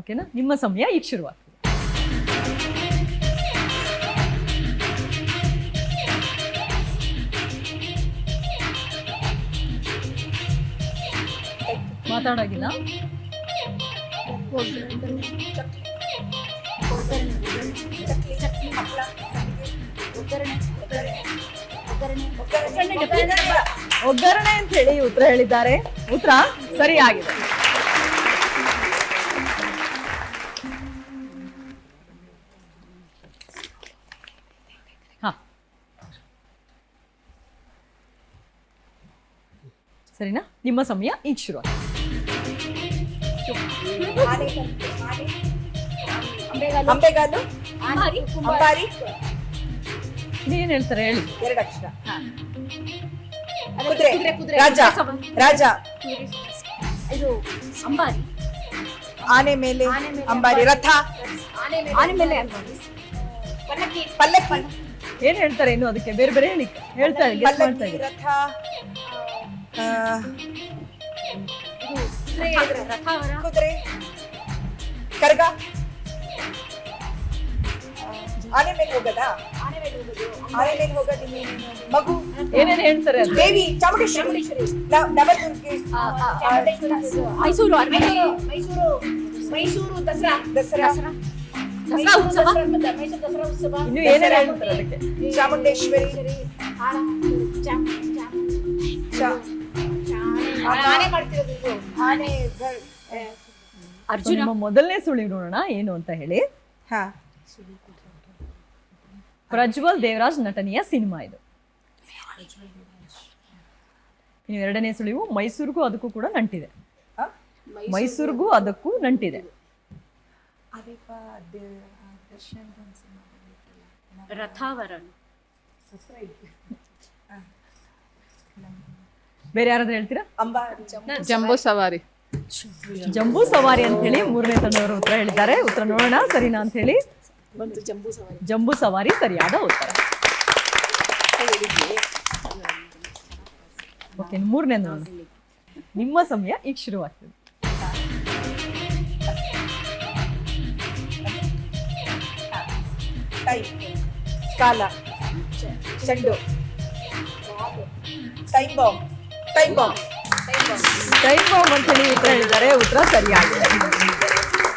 ಓಕೆನಾ? ನಿಮ್ಮ ಸಮಯ ಈಗ ಶುರುವಾಗ್ತದೆ. ಮಾತಾಡೋಗಿಲ್ಲ. ಒಗ್ಗರಣೆ ಅಂತ ಹೇಳಿ ಉತ್ತರ ಹೇಳಿದ್ದಾರೆ. ಉತ್ತರ ಸರಿಯಾಗಿದೆ. ಸರಿನಾ? ನಿಮ್ಮ ಸಮಯ ಈಗ ಶುರು. ಅಂಬೆಗಾಲು, ಅಂಬಾರಿ. ನೀನ್ ಹೇಳ್ತಾರೆ ಹೇಳಿ. 2 ಅಕ್ಷರ. ಕುದುರೆ, ರಾಜ, ಇದು ಅಂಬಾರಿ, ಆನೆ ಮೇಲೆ ಅಂಬಾರಿ, ರಥ, ಆನೆ ಮೇಲೆ ಪಲ್ಲಕ್ಕಿ. ಏನ್ ಹೇಳ್ತಾರೆ ಇನ್ನು ಅದಕ್ಕೆ? ಬೇರೆ ಬೇರೆ ಹೇಳಿ. ಹೇಳ್ತಾ ಇದ್ದಾರೆ. ರಥ, ಕುದುರೆ, ಕರ್ಗ. ಆನೆ ಮೇಲೆ ಹೋಗದಾ? ಆನೆ ಮೇಲೆ ಹೋಗೋದು ಮಗು. ಏನೇನು ಹೇಳ್ತಾರೆ? ದೇವಿ, ಚಾಮುಂಡೇಶ್ವರಿ, ನವದುರ್ಗೆ, ಮೈಸೂರು ದಸರಾ ಉತ್ಸವ. ಇನ್ನು ಏನೇನು ಹೇಳ್ತಾರೆ ಅದಕ್ಕೆ? ಚಾಮುಂಡೇಶ್ವರಿ, ಅರ್ಜುನ. ನಿಮ್ಮ ಮೊದಲನೇ ಸುಳಿವು ನೋಡೋಣ ಏನು ಅಂತ ಹೇಳಿ. ಪ್ರಜ್ವಲ್ ದೇವರಾಜ್ ನಟನೆಯ ಸಿನಿಮಾ ಇದು. ಇನ್ನು ಎರಡನೇ ಸುಳಿವು ಮೈಸೂರಿಗೂ ಅದಕ್ಕೂ ಕೂಡ ನಂಟಿದೆ. ಮೈಸೂರಿಗೂ ಅದಕ್ಕೂ ನಂಟಿದೆ. ರಥಾವರಣ. ಬೇರೆ ಯಾರಾದ್ರೂ ಹೇಳ್ತೀರಾ? ಜಂಬೂ ಸವಾರಿ. ಜಂಬೂ ಸವಾರಿ ಅಂತ ಹೇಳಿ ಮೂರನೇ ತಂಡವರು ಉತ್ತರ ಹೇಳಿದ್ದಾರೆ. ಉತ್ತರ ನೋಡೋಣ ಸರಿನಾ ಅಂತ ಹೇಳಿ. ಜಂಬೂ ಸವಾರಿ ಸರಿಯಾದ ಉತ್ತರ. ಓಕೆ, ಮೂರನೇ ನೋಡೋಣ. ನಿಮ್ಮ ಸಮಯ ಈಗ ಶುರುವಾಗ್ತದೆ. ಕಾಲ, ಚೆಂಡು, ಟೈಮ್ ಬಾಂಬ್ ಅಂತ ಹೇಳಿ ಉತ್ತರ ಹೇಳಿದ್ದಾರೆ. ಉತ್ತರ ಸರಿಯಾಗಿದೆ.